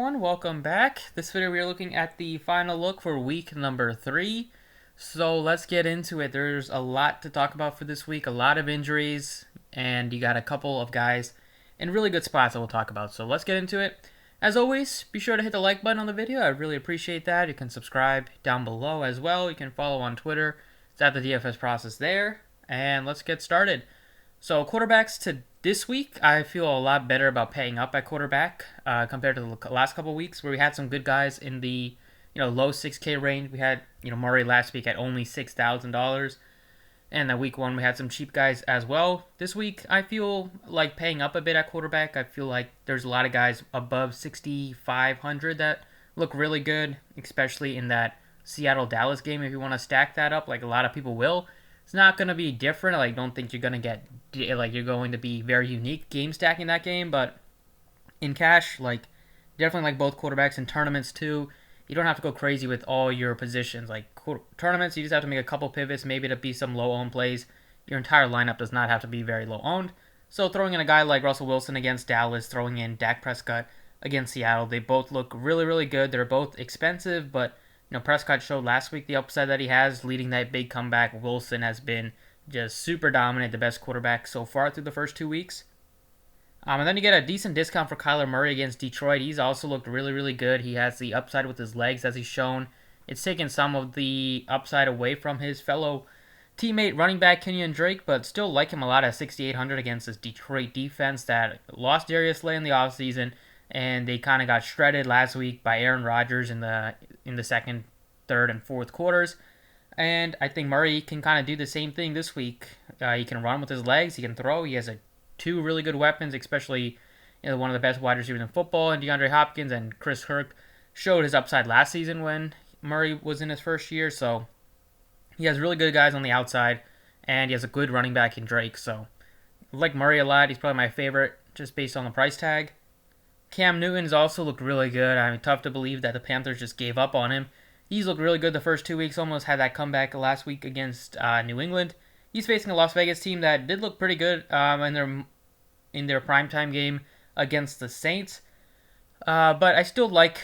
everyone, welcome back. This video we are looking at the final look for week number 3. So let's get into it. There's a lot to talk about for this week, a lot of injuries, and you got a couple of guys in really good spots that we'll talk about. So let's get into it. As always, be sure to hit the like button on the video. I really appreciate that. You can subscribe down below as well. You can follow on Twitter. It's at the DFS process there. And let's get started. So quarterbacks to this week, I feel a lot better about paying up at quarterback compared to the last couple of weeks where we had some good guys in the low 6K range. We had Murray last week at only $6,000, and that week 1 we had some cheap guys as well. This week I feel like paying up a bit at quarterback. I feel like there's a lot of guys above 6,500 that look really good, especially in that Seattle-Dallas game. If you want to stack that up, like a lot of people will. It's not going to be different. Like, don't think you're going to get, like, you're going to be very unique game stacking that game. But in cash, like, definitely like both quarterbacks in tournaments too. You don't have to go crazy with all your positions. Like, tournaments, you just have to make a couple pivots, maybe to be some low-owned plays. Your entire lineup does not have to be very low-owned. So throwing in a guy like Russell Wilson against Dallas, throwing in Dak Prescott against Seattle, they both look really, really good. They're both expensive, but Prescott showed last week the upside that he has, leading that big comeback. Wilson has been just super dominant, the best quarterback so far through the first 2 weeks. And then you get a decent discount for Kyler Murray against Detroit. He's also looked really, really good. He has the upside with his legs, as he's shown. It's taken some of the upside away from his fellow teammate running back Kenyon Drake, but still like him a lot at 6,800 against this Detroit defense that lost Darius Slay in the offseason, and they kind of got shredded last week by Aaron Rodgers in the second, third, and fourth quarters. And I think Murray can kind of do the same thing this week. He can run with his legs. He can throw. He has two really good weapons, especially one of the best wide receivers in football, and DeAndre Hopkins and Chris Kirk showed his upside last season when Murray was in his first year. So he has really good guys on the outside, and he has a good running back in Drake. So I like Murray a lot. He's probably my favorite just based on the price tag. Cam Newton's also looked really good. I mean, tough to believe that the Panthers just gave up on him. He's looked really good the first 2 weeks, almost had that comeback last week against New England. He's facing a Las Vegas team that did look pretty good in their primetime game against the Saints. But I still like,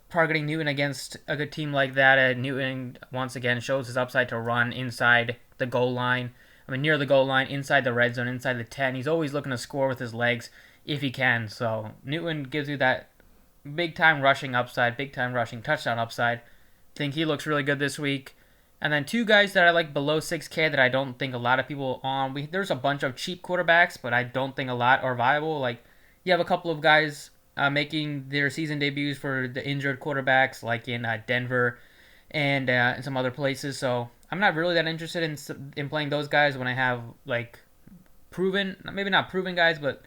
targeting Newton against a good team like that. Newton, once again, shows his upside to run inside the goal line. I mean, near the goal line, inside the red zone, inside the 10. He's always looking to score with his legs if he can. So Newton gives you that big-time rushing upside, big-time rushing touchdown upside. I think he looks really good this week. And then two guys that I like below 6K that I don't think a lot of people on. There's a bunch of cheap quarterbacks, but I don't think a lot are viable. Like, you have a couple of guys making their season debuts for the injured quarterbacks, like in Denver and in some other places. So I'm not really that interested in playing those guys when I have, like, proven, maybe not proven guys, but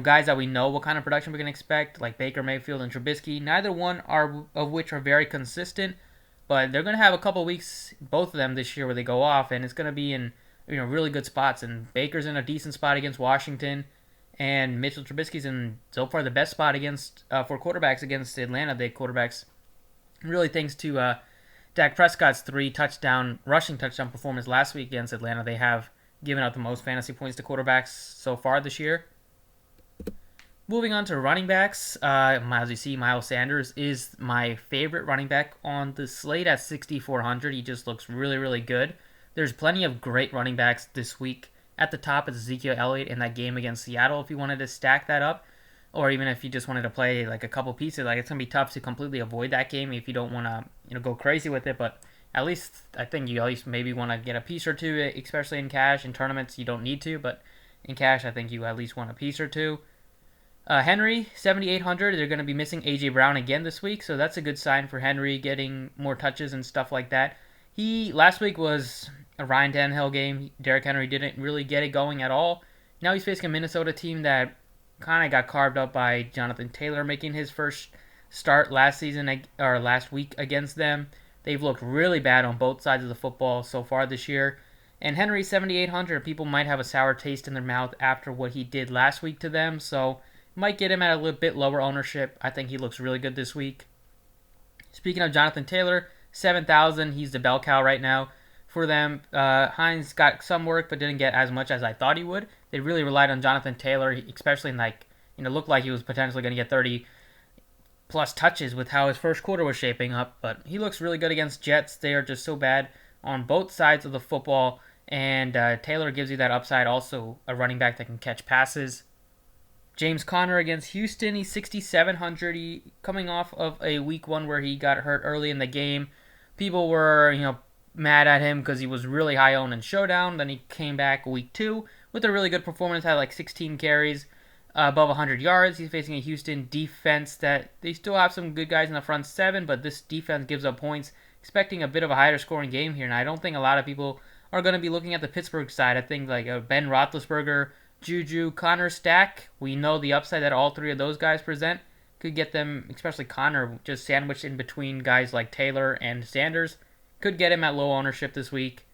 guys that we know what kind of production we can expect, like Baker Mayfield and Trubisky. Neither one of which are very consistent, but they're going to have a couple weeks, both of them this year, where they go off, and it's going to be in really good spots. And Baker's in a decent spot against Washington, and Mitchell Trubisky's in so far the best spot against for quarterbacks against Atlanta. The quarterbacks, really thanks to Dak Prescott's 3 rushing touchdown performance last week against Atlanta. They have given out the most fantasy points to quarterbacks so far this year. Moving on to running backs, as you see, Miles Sanders is my favorite running back on the slate at 6,400. He just looks really, really good. There's plenty of great running backs this week. At the top is Ezekiel Elliott in that game against Seattle if you wanted to stack that up, or even if you just wanted to play like a couple pieces. Like, it's going to be tough to completely avoid that game if you don't want to go crazy with it, but at least I think you at least maybe want to get a piece or two, especially in cash. In tournaments, you don't need to, but in cash, I think you at least want a piece or two. Henry, 7,800. They're going to be missing A.J. Brown again this week, so that's a good sign for Henry getting more touches and stuff like that. Last week was a Ryan Tannehill game. Derrick Henry didn't really get it going at all. Now he's facing a Minnesota team that kind of got carved up by Jonathan Taylor making his first start last week against them. They've looked really bad on both sides of the football so far this year. And Henry, 7,800. People might have a sour taste in their mouth after what he did last week to them, so might get him at a little bit lower ownership. I think he looks really good this week. Speaking of Jonathan Taylor, 7,000. He's the bell cow right now for them. Hines got some work, but didn't get as much as I thought he would. They really relied on Jonathan Taylor, especially in looked like he was potentially going to get 30 plus touches with how his first quarter was shaping up. But he looks really good against Jets. They are just so bad on both sides of the football. And Taylor gives you that upside. Also, a running back that can catch passes. James Conner against Houston. He's 6,700. He coming off of a week one where he got hurt early in the game. People were, mad at him because he was really high owned in Showdown. Then he came back week two with a really good performance. Had like 16 carries, above 100 yards. He's facing a Houston defense that they still have some good guys in the front seven, but this defense gives up points. Expecting a bit of a higher scoring game here, and I don't think a lot of people are going to be looking at the Pittsburgh side. I think like Ben Roethlisberger, Juju, Connor stack. We know the upside that all three of those guys present could get them, especially Connor, just sandwiched in between guys like Taylor and Sanders. Could get him at low ownership this week.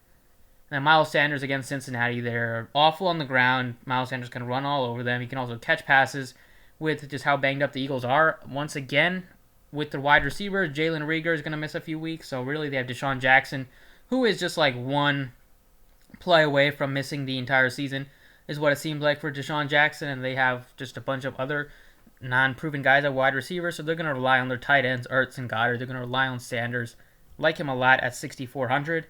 And then Miles Sanders against Cincinnati. They're awful on the ground. Miles Sanders can run all over them. He can also catch passes with just how banged up the Eagles are. Once again, with the wide receiver, Jalen Reagor is going to miss a few weeks. So really they have Deshaun Jackson, who is just like one play away from missing the entire season, is what it seems like for Deshaun Jackson. And they have just a bunch of other non-proven guys at wide receiver. So they're going to rely on their tight ends, Ertz and Goddard. They're going to rely on Sanders. Like him a lot at 6,400.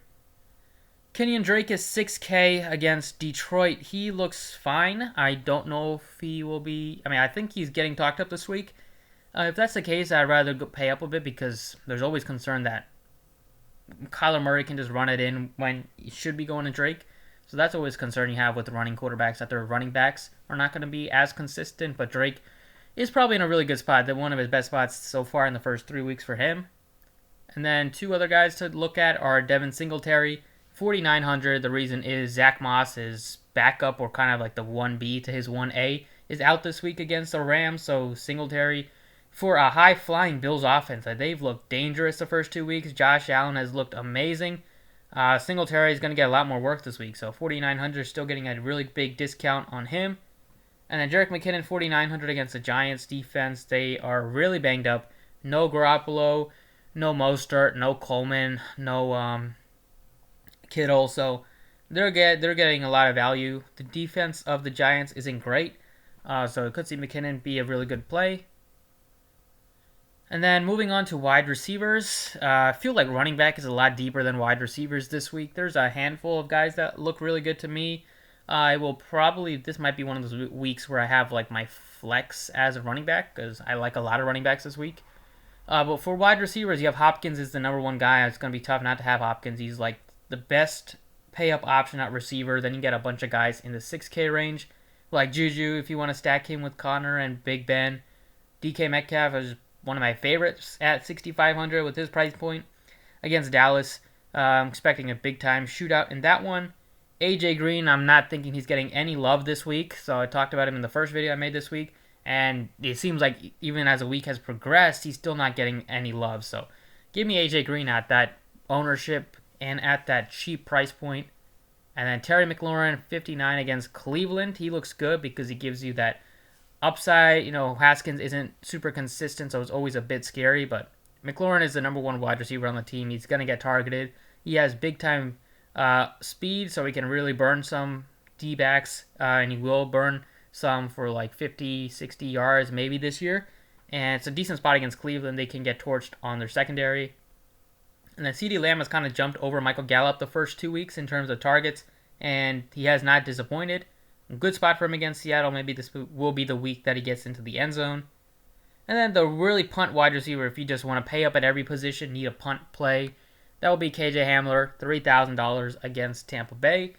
Kenyon Drake is 6K against Detroit. He looks fine. I don't know if he will be... I think he's getting talked up this week. If that's the case, I'd rather pay up a bit because there's always concern that Kyler Murray can just run it in when he should be going to Drake. So that's always a concern you have with the running quarterbacks, that their running backs are not going to be as consistent. But Drake is probably in a really good spot. They're one of his best spots so far in the first 3 weeks for him. And then two other guys to look at are Devin Singletary, 4,900. The reason is Zach Moss, his backup, or kind of like the 1B to his 1A, is out this week against the Rams. So Singletary, for a high-flying Bills offense, they've looked dangerous the first 2 weeks. Josh Allen has looked amazing. Singletary is going to get a lot more work this week. So 4,900 still getting a really big discount on him. And then Jerick McKinnon, 4,900 against the Giants defense. They are really banged up. No Garoppolo. No Mostert, no Coleman, no Kittle, so they're getting a lot of value. The defense of the Giants isn't great, so it could see McKinnon be a really good play. And then moving on to wide receivers, I feel like running back is a lot deeper than wide receivers this week. There's a handful of guys that look really good to me. This might be one of those weeks where I have like my flex as a running back because I like a lot of running backs this week. But for wide receivers, you have Hopkins is the number one guy. It's going to be tough not to have Hopkins. He's like the best pay-up option at receiver. Then you get a bunch of guys in the 6K range, like Juju if you want to stack him with Connor and Big Ben. DK Metcalf is one of my favorites at 6,500 with his price point against Dallas. I'm expecting a big-time shootout in that one. AJ Green, I'm not thinking he's getting any love this week. So I talked about him in the first video I made this week. And it seems like even as the week has progressed, he's still not getting any love. So give me AJ Green at that ownership and at that cheap price point. And then Terry McLaurin, 59 against Cleveland. He looks good because he gives you that upside. Haskins isn't super consistent, so it's always a bit scary. But McLaurin is the number one wide receiver on the team. He's going to get targeted. He has big-time speed, so he can really burn some D-backs, and he will burn some for like 50, 60 yards maybe this year. And it's a decent spot against Cleveland. They can get torched on their secondary. And then CeeDee Lamb has kind of jumped over Michael Gallup the first 2 weeks in terms of targets, and he has not disappointed. Good spot for him against Seattle. Maybe this will be the week that he gets into the end zone. And then the really punt wide receiver, if you just want to pay up at every position, need a punt play, that will be KJ Hamler, $3,000 against Tampa Bay.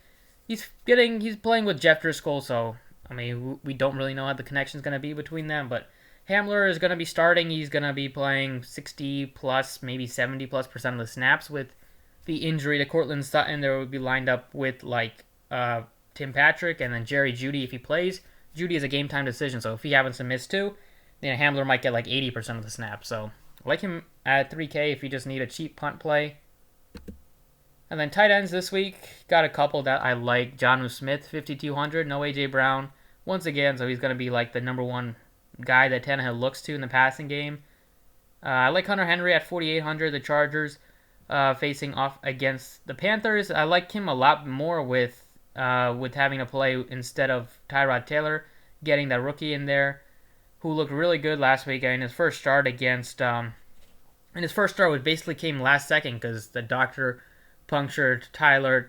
He's playing with Jeff Driscoll, so we don't really know how the connection is going to be between them, but Hamler is going to be starting. He's going to be playing 60 plus, maybe 70 plus % of the snaps. With the injury to Cortland Sutton, there would be lined up with like Tim Patrick and then Jerry Jeudy if he plays. Jeudy is a game time decision, so if he happens to miss too, then Hamler might get like 80% of the snaps. So I like him at 3K if you just need a cheap punt play. And then tight ends this week, got a couple that I like. Jonnu Smith, 5,200, no A.J. Brown. Once again, so he's going to be like the number one guy that Tannehill looks to in the passing game. I like Hunter Henry at 4,800, the Chargers facing off against the Panthers. I like him a lot more with having to play instead of Tyrod Taylor, getting that rookie in there. who looked really good last week in his first start against. In his first start, which basically came last second because the doctor punctured Tyrod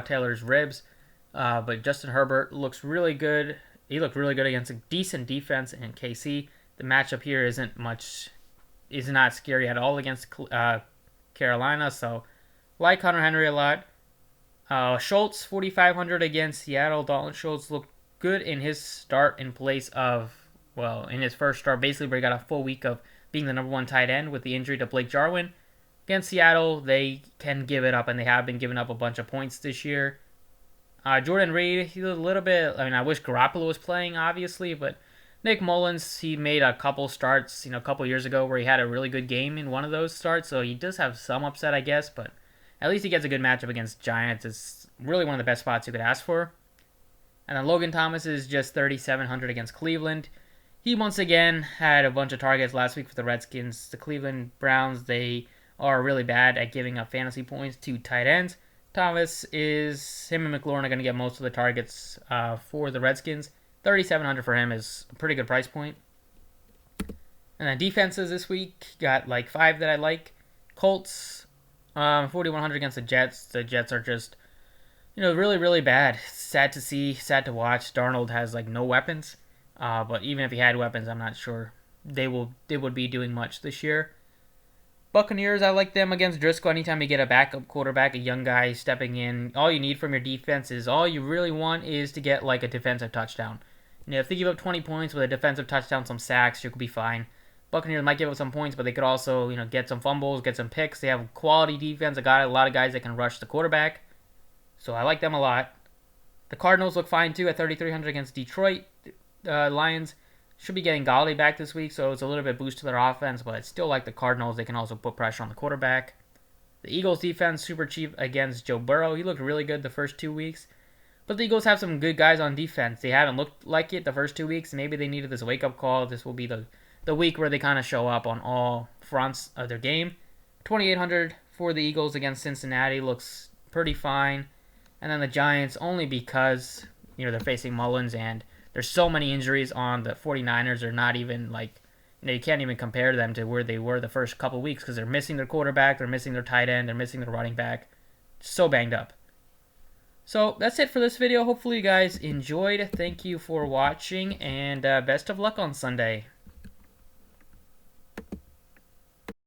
Taylor's ribs. But Justin Herbert looks really good. He looked really good against a decent defense in KC. The matchup here is not scary at all against Carolina. So, like Hunter Henry a lot. Schultz 4,500 against Seattle. Dalton Schultz looked good in his start in place of in his first start, basically where he got a full week of being the number one tight end with the injury to Blake Jarwin. Against Seattle, they can give it up, and they have been giving up a bunch of points this year. Jordan Reed, he's a little bit. I wish Garoppolo was playing, obviously, but Nick Mullins, he made a couple starts, a couple years ago where he had a really good game in one of those starts, so he does have some upset, I guess, but at least he gets a good matchup against Giants. It's really one of the best spots you could ask for. And then Logan Thomas is just 3,700 against Cleveland. He once again had a bunch of targets last week for the Redskins. The Cleveland Browns, they are really bad at giving up fantasy points to tight ends. Him and McLaurin are going to get most of the targets for the Redskins. 3,700 for him is a pretty good price point. And then defenses this week, got like 5 that I like. Colts, 4,100 against the Jets. The Jets are just, really, really bad. Sad to see, sad to watch. Darnold has like no weapons. But even if he had weapons, I'm not sure they would be doing much this year. Buccaneers, I like them against Driscoll. Anytime you get a backup quarterback, a young guy stepping in, all you need from your defense is all you really want is to get like a defensive touchdown. If they give up 20 points with a defensive touchdown, some sacks, you could be fine. Buccaneers might give up some points, but they could also, get some fumbles, get some picks. They have quality defense. They got a lot of guys that can rush the quarterback. So I like them a lot. The Cardinals look fine too at 3,300 against Detroit. Lions should be getting Galladay back this week, so it's a little bit boost to their offense, but I still like the Cardinals. They can also put pressure on the quarterback. The Eagles defense, super cheap against Joe Burrow. He looked really good the first 2 weeks. But the Eagles have some good guys on defense. They haven't looked like it the first 2 weeks. Maybe they needed this wake-up call. This will be the week where they kind of show up on all fronts of their game. 2,800 for the Eagles against Cincinnati looks pretty fine. And then the Giants, only because, they're facing Mullins and there's so many injuries on the 49ers. They're not even you can't even compare them to where they were the first couple weeks because they're missing their quarterback, they're missing their tight end, they're missing their running back. So banged up. So that's it for this video. Hopefully you guys enjoyed. Thank you for watching, and best of luck on Sunday.